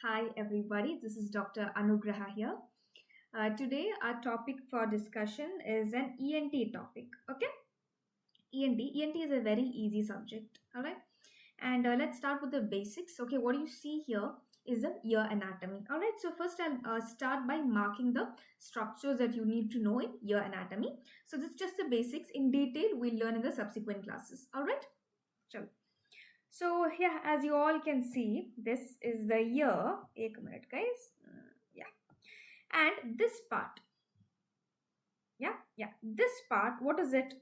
Hi everybody, this is Dr. Anugraha here. Today our topic for discussion is an ENT topic. Okay, ENT is a very easy subject. All right, and let's start with the basics. Okay, what you see here is the ear anatomy. All right, so first I'll start by marking the structures that you need to know in ear anatomy. So this is just the basics. In detail, we'll learn in the subsequent classes. All right, chalo. So here, as you all can see, this is the ear. Ek minute, guys. Yeah, and this part. Yeah. This part. What is it?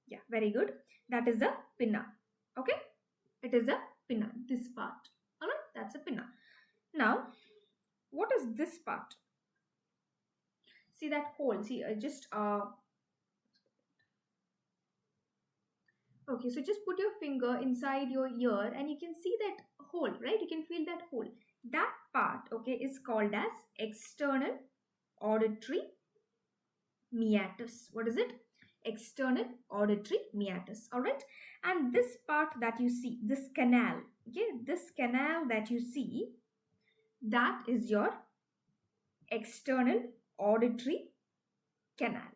Yeah, very good. That is a pinna. Okay, it is a pinna. This part. All right, that's a pinna. Now, what is this part? See that hole. See, just Okay, so just put your finger inside your ear and you can see that hole, right? You can feel that hole. That part, okay, is called as external auditory meatus. What is it? External auditory meatus. All right. And this part that you see, this canal, okay, this canal that you see, that is your external auditory canal.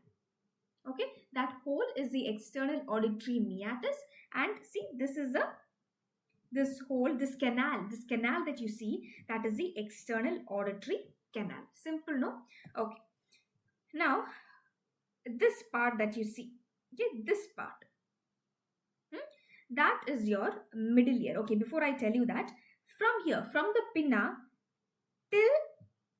Okay, that hole is the external auditory meatus, and see, this hole, this canal that you see, that is the external auditory canal. Simple, no? Okay. Now, this part that you see, okay, this part, that is your middle ear. Okay, before I tell you that, from here, from the pinna till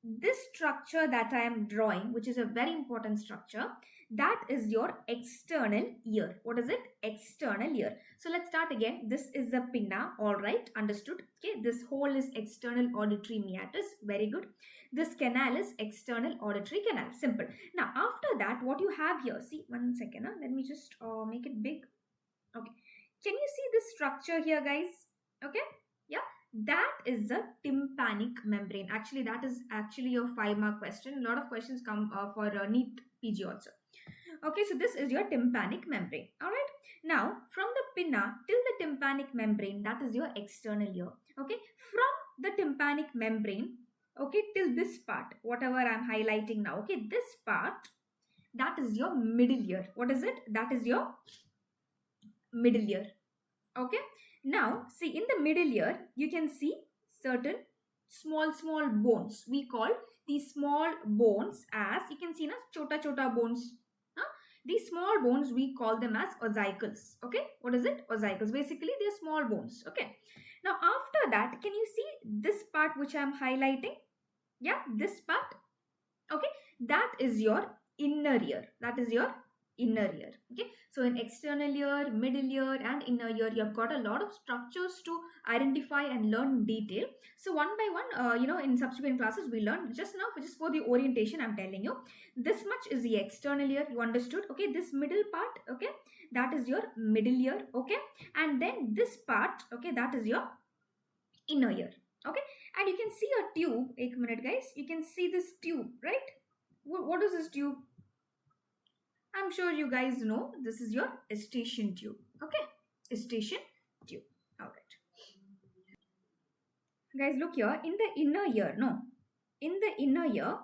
this structure that I am drawing, which is a very important structure, that is your external ear. What is it? External ear. So let's start again. This is the pinna. All right, understood. Okay, this hole is external auditory meatus. Very good. This canal is external auditory canal. Simple. Now after that, what you have here, see, one second, let me just make it big. Okay, can you see this structure here, guys? Okay, yeah, that is the tympanic membrane. Actually, that is actually your 5-mark question. A lot of questions come for Neet PG also. Okay, so this is your tympanic membrane. All right, now from the pinna till the tympanic membrane, that is your external ear. Okay, from the tympanic membrane, okay, till this part, whatever I'm highlighting now, okay, this part, that is your middle ear. What is it? That is your middle ear. Okay, now see, in the middle ear you can see certain small bones. We call these small bones as, you can see na, chota bones. These small bones, we call them as ossicles. Okay, what is it? Ossicles. Basically they're small bones. Okay, now after that, can you see this part which I'm highlighting? Yeah, this part. Okay, that is your inner ear. That is your inner ear. Okay, so in external ear, middle ear and inner ear, you've got a lot of structures to identify and learn in detail. So one by one, in subsequent classes we learn. Just now, just for the orientation, I'm telling you, this much is the external ear. You understood? Okay, this middle part, okay, that is your middle ear. Okay, and then this part, okay, that is your inner ear. Okay, and you can see a tube. Ek minute, guys, you can see this tube, right? What is this tube? I'm sure you guys know this is your eustachian tube. Okay, eustachian tube. All right, guys, look here. In the inner ear, no, in the inner ear,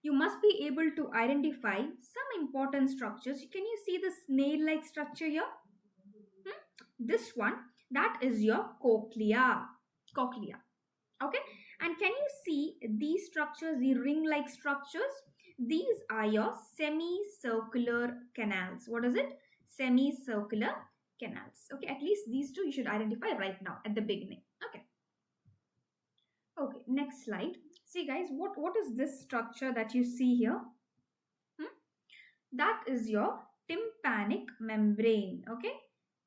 you must be able to identify some important structures. Can you see the snail-like structure here? This one, that is your cochlea. Cochlea. Okay, and can you see these structures, the ring-like structures? These are your semicircular canals. What is it? Semicircular canals. Okay, at least these two you should identify right now at the beginning. Okay, next slide. See, guys, what is this structure that you see here? That is your tympanic membrane. Okay,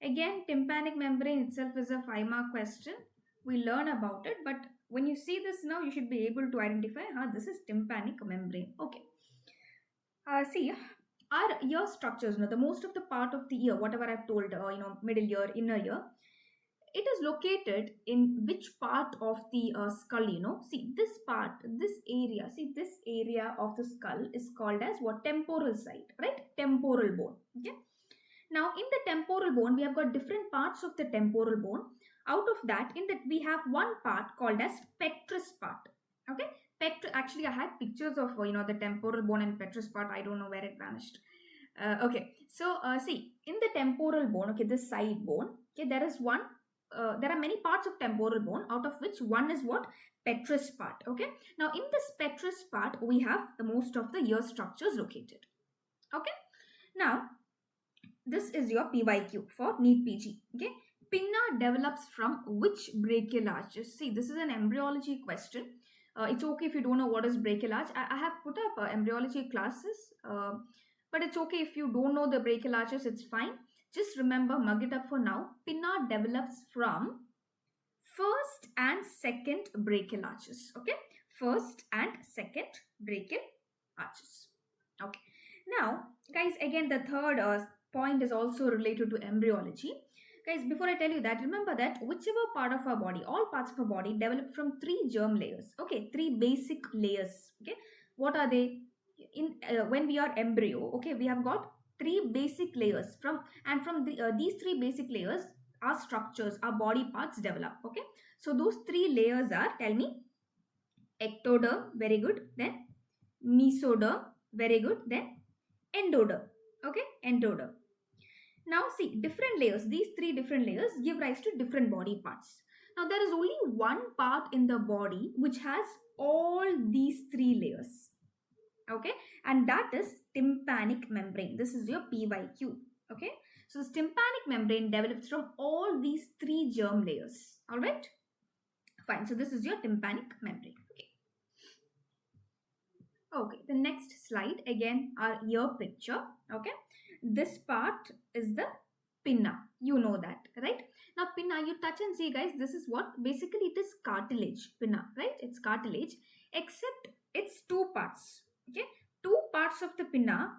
again, tympanic membrane itself is a 5-mark question. We learn about it, but when you see this now, you should be able to identify, this is tympanic membrane. Okay, see, our ear structures, the most of the part of the ear, whatever I've told, middle ear, inner ear, it is located in which part of the skull? See, this part, this area, see, this area of the skull is called as what? Temporal side, right? Temporal bone. Okay, now in the temporal bone, we have got different parts of the temporal bone. Out of that, in that we have one part called as petrous part. Okay, actually I had pictures of the temporal bone and petrous part. I don't know where it vanished. Okay, so see, in the temporal bone, okay, this side bone, okay, there is one. There are many parts of temporal bone, out of which one is what? Petrous part. Okay, now in this petrous part, we have the most of the ear structures located. Okay, now this is your PYQ for Neet PG. Okay, pinna develops from which brachial arches? See, this is an embryology question. It's okay if you don't know what is brachial arch. I have put up embryology classes, but it's okay if you don't know the brachial arches. It's fine. Just remember, mug it up for now. Pinna develops from first and second brachial arches. Okay, first and second brachial arches. Okay, now guys, again the third point is also related to embryology. Guys, before I tell you that, remember that whichever part of our body, all parts of our body develop from three germ layers. Okay, three basic layers. Okay, what are they? In when we are embryo, okay, we have got three basic layers from these three basic layers, our structures, our body parts develop. Okay, so those three layers are, tell me, ectoderm, very good, then mesoderm, very good, then endoderm. Okay, endoderm. Now see, different layers, these three different layers give rise to different body parts. Now there is only one part in the body which has all these three layers. Okay, and that is tympanic membrane. This is your PYQ. Okay, so this tympanic membrane develops from all these three germ layers. All right, fine. So this is your tympanic membrane. Okay. Okay, the next slide, again our ear picture. Okay, this part is the pinna. You know that, right? Now pinna, you touch and see, guys, this is what? Basically it is cartilage. Pinna, right? It's cartilage, except it's two parts. Okay, two parts of the pinna,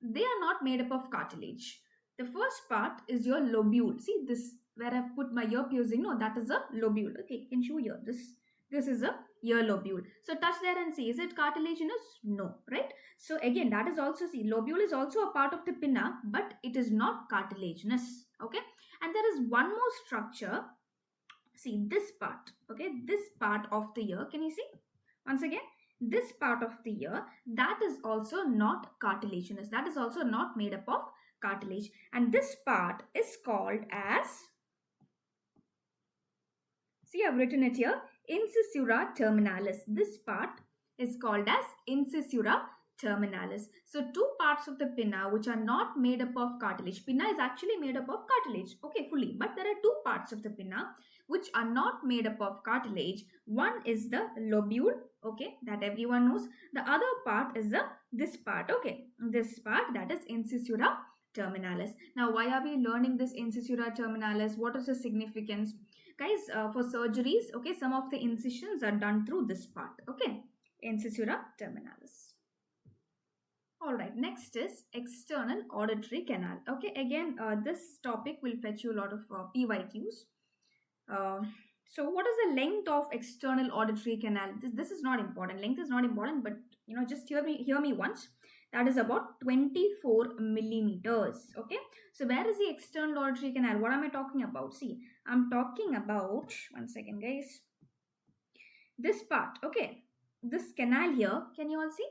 they are not made up of cartilage. The first part is your lobule. See this, where I've put my ear piercing, no, that is a lobule. Okay, I can show you this is a ear lobule. So touch there and see, is it cartilaginous? No, right? So again, that is also, see, lobule is also a part of the pinna, but it is not cartilaginous. Okay, and there is one more structure. See this part. Okay, this part of the ear, can you see? Once again, this part of the ear, that is also not cartilaginous. That is also not made up of cartilage. And this part is called as, see, I've written it here, incisura terminalis. This part is called as incisura terminalis. So two parts of the pinna which are not made up of cartilage. Pinna is actually made up of cartilage, okay, fully. But there are two parts of the pinna which are not made up of cartilage. One is the lobule, okay, that everyone knows. The other part is this part, okay, this part, that is incisura terminalis. Now, why are we learning this incisura terminalis? What is the significance? Guys, for surgeries, okay, some of the incisions are done through this part, okay, incisura terminalis. All right, next is external auditory canal. Okay, again, this topic will fetch you a lot of PYQs. So what is the length of external auditory canal? This is not important. Length is not important, but just hear me once. That is about 24 millimeters. Okay, so where is the external auditory canal? What am I talking about? See, I'm talking about, one second, guys, this part. Okay, this canal here, can you all see?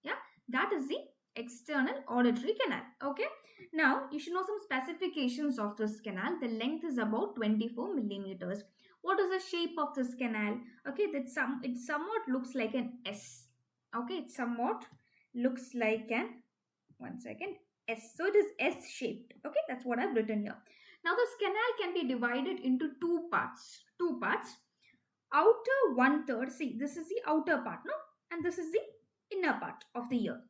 Yeah, that is the external auditory canal. Okay, now you should know some specifications of this canal. The length is about 24 millimeters. What is the shape of this canal? Okay, it somewhat looks like an S. Okay, it somewhat looks like an, one second, S. So it is S shaped. Okay, that's what I've written here. Now this canal can be divided into two parts. Outer 1/3. See, this is the outer part, no, and this is the inner part of the ear.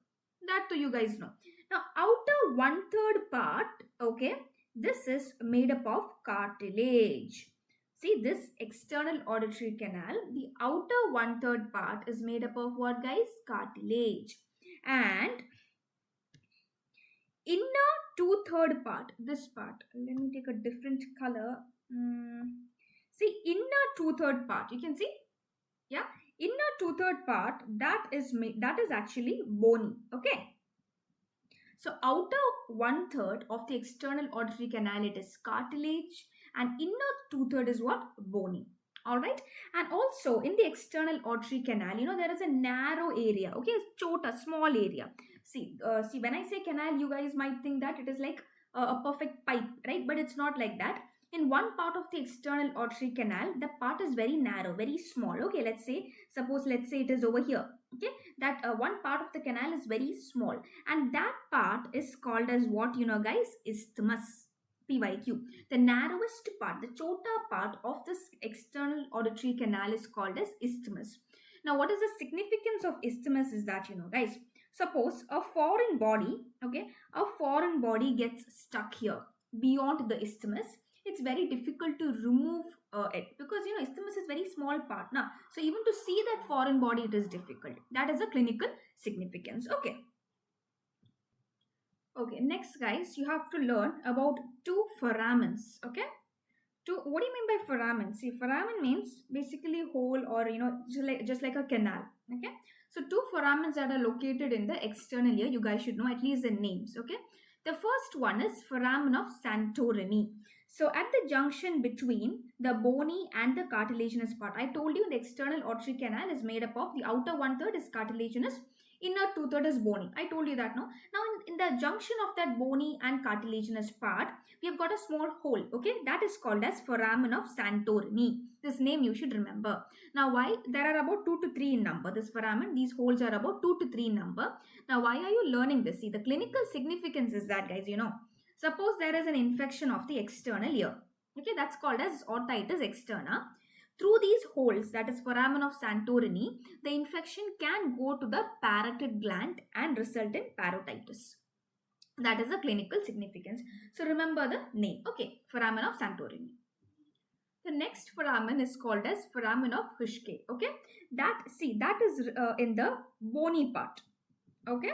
That too you guys know. Now outer 1/3 part, okay, this is made up of cartilage. See this external auditory canal, the outer 1/3 part is made up of what, guys? Cartilage. And inner 2/3 part, this part, let me take a different color. See, inner 2/3 part, you can see, yeah, inner 2/3 part, that is actually bony. Okay, so outer 1/3 of the external auditory canal, it is cartilage, and inner 2/3 is what? Bony. All right. And also in the external auditory canal, there is a narrow area. Okay, chota, small area. See, when I say canal, you guys might think that it is like a perfect pipe, right? But it's not like that. In one part of the external auditory canal, the part is very narrow, very small. Okay, let's say it is over here. Okay, that one part of the canal is very small, and that part is called as what, guys? Isthmus. PYQ. The narrowest part, the chota part of this external auditory canal is called as isthmus. Now, what is the significance of isthmus is that, guys, suppose a foreign body, okay, a foreign body gets stuck here beyond the isthmus. It's very difficult to remove it because, isthmus is very small part now. So, even to see that foreign body, it is difficult. That is a clinical significance. Okay. Okay, next guys, you have to learn about two foramens. Okay, what do you mean by foramen? See, foramen means basically hole, or just like a canal. Okay, so two foramens that are located in the external ear. You guys should know at least the names. Okay, the first one is foramen of Santorini. So at the junction between the bony and the cartilaginous part, I told you the external auditory canal is made up of the outer one third is cartilaginous, inner two third is bony. I told you that, no? Now in the junction of that bony and cartilaginous part, we have got a small hole. Okay, that is called as foramen of Santorini. This name you should remember. Now, why? There are about 2 to 3 in number. This foramen, these holes are about 2 to 3 in number. Now, why are you learning this? See, the clinical significance is that, guys, suppose there is an infection of the external ear. Okay, that's called as otitis externa. Through these holes, that is foramen of Santorini, the infection can go to the parotid gland and result in parotitis. That is the clinical significance. So remember the name. Okay, foramen of Santorini. The next foramen is called as foramen of Fmge. Okay, that is in the bony part. Okay,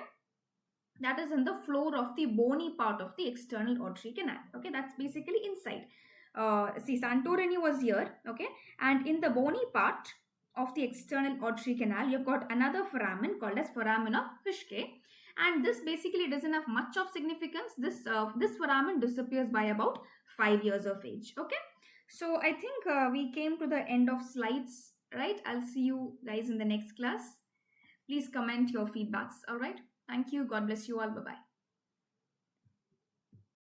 that is in the floor of the bony part of the external auditory canal. Okay, that's basically inside. See, Santorini was here. Okay, and in the bony part of the external auditory canal, you've got another foramen called as foramen of Fmge, and this basically doesn't have much of significance. This foramen disappears by about 5 years of age. Okay, so I think we came to the end of slides, right? I'll see you guys in the next class. Please comment your feedbacks. All right, thank you. God bless you all. Bye bye.